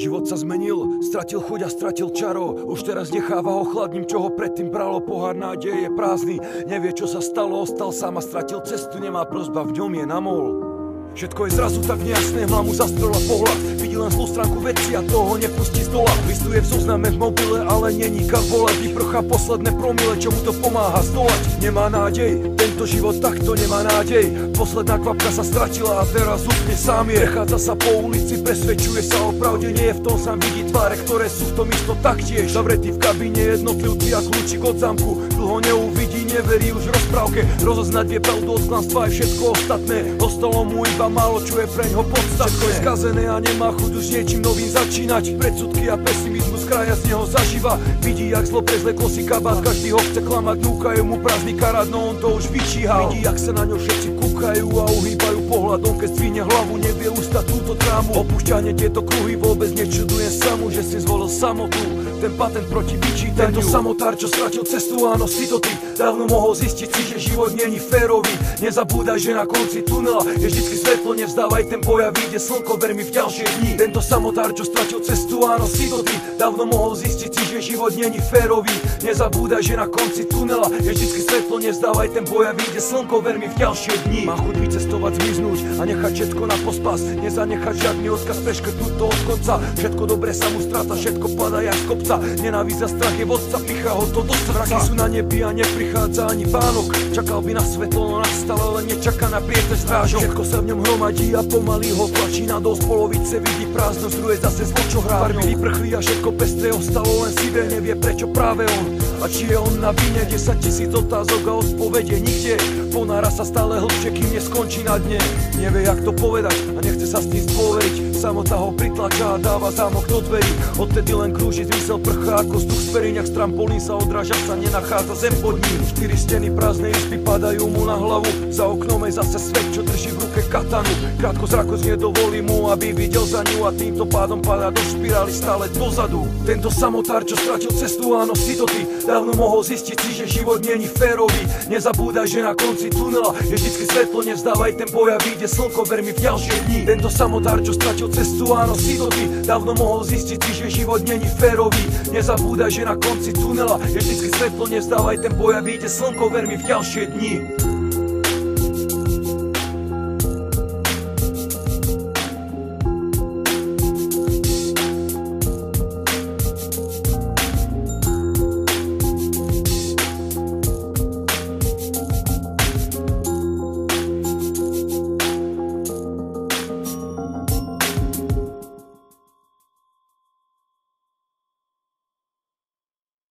Život sa zmenil, stratil chuť a stratil čaro. Už teraz necháva ho chladným, čo ho predtým bralo. Pohár nádeje je prázdny, nevie čo sa stalo. Ostal sám a stratil cestu, nemá prosba, v ňom je namol. Všetko je zrazu tak nejasné, hlamu zastrela pohľad. Vidí len zlú stránku veci a toho nepustí z dola. Listuje v zozname v mobile, ale není kam volať. Vyprchá posledné promile, čo mu to pomáha zdolať. Nemá nádej, tento život takto nemá nádej. Posledná kvapka sa stratila a teraz úplne sám je. Prechádza sa po ulici, presvedčuje sa o pravde. Nie je v tom sám, vidí tváre, ktoré sú v tom isto taktiež. Zavretý v kabíne jednotlivci a kľúčik od zámku. Dlho neuvidí, neverí už rozprávke. Rozoznať vie pravdu od klamstva aj všetko ostatné. Ostalo mu iba málo, čo je preňho podstatné. Všetko je skazené a nemá chuť už niečím novým začínať. Predsudky a pesimizmus kraja z neho zažíva. Vidí, jak zlo prezleklo si kabát, každý ho chce klamať. Núkajú mu prázdny karát, no on to už vyčíhal. Vidí, jak sa na ňo všetci kúkajú a uhýbajú pohľadom. Keď zdvihne hlavu, nevie ustať túto drámu. Opúšťanie tieto kruhy, vôbec nečuduje sa mu, že si zvolil samotu. Ten patent proti vyčítaniu. Tento samotár, čo stratil cestu, áno, si to ty. Dávno mohol zistiť si, že život není férový. Nezabúdaj, že na konci tunela je vždycky svetlo, nevzdávaj ten boj a vyjde slnko, ver mi v ďalšie dni. Tento samotár, čo stratil cestu, áno, si to ty. Dávno mohol zistiť si, že život není férový. Nezabúdaj, že na konci tunela je vždycky svetlo, nevzdávaj ten boj a vyjde slnko, ver mi v ďalšie dni. Má chuť vycestovať, zmiznúť a nechať všetko na pospas. Nezanechať žiadny odkaz, preškrtnúť to od konca. Všetko dobre sa mu stráca, všetko padá jak z kopca. Nenávisť a strach je vodca, pichá ho to do srdca. Mraky sú na nebi a neprichádza ani Vánok. Čakal by na svetlo, no nastal, ale nečaká na prieteľ strážok. Všetko sa v ňom hromadí a pomaly ho tlačí na dosť. Polovice vidí prázdno, z druhej zase zlo, čo hrá. Farby vyprchli a všetko pestré, ostalo len sivé. Nevie prečo práve on a či je on na vine. 10 000 otázok a odpovede nikde. Ponára sa stále hlbšie, kým neskončí na dne. Nevie jak to povedať a nechce sa s tým zdôveriť. Samota ho pritlačá a dáva zámok do dverí. Odtedy len krúži, zmysel prchá ako vzduch z períň. Jak z trampolín sa odráža, sa nenachádza zem pod ním. 4 steny prázdnej izby padajú mu na hlavu. Za oknom je zase svet, čo drží v ruke katanu. Krátko zrakosť nedovolí mu, aby videl za ňu. A týmto pádom padá do špirály stále dozadu. Tento samotár, čo stratil cestu, áno, si to ty. Dávno mohol zistiť si, že život není férový. Nezabúdaj, že na konci tunela je vždycky svetlo, nevzdávaj ten boj a vyjde slnko, ver mi v ďalšie dni. Tento samotár, čo stratil cestu, áno, si to ty. Dávno mohol zistiť si, že život není férový. Nezabúdaj, že na konci tunela je vždycky svetlo, nevzdávaj ten boj a vyjde slnko, ver mi v ďalšie dni.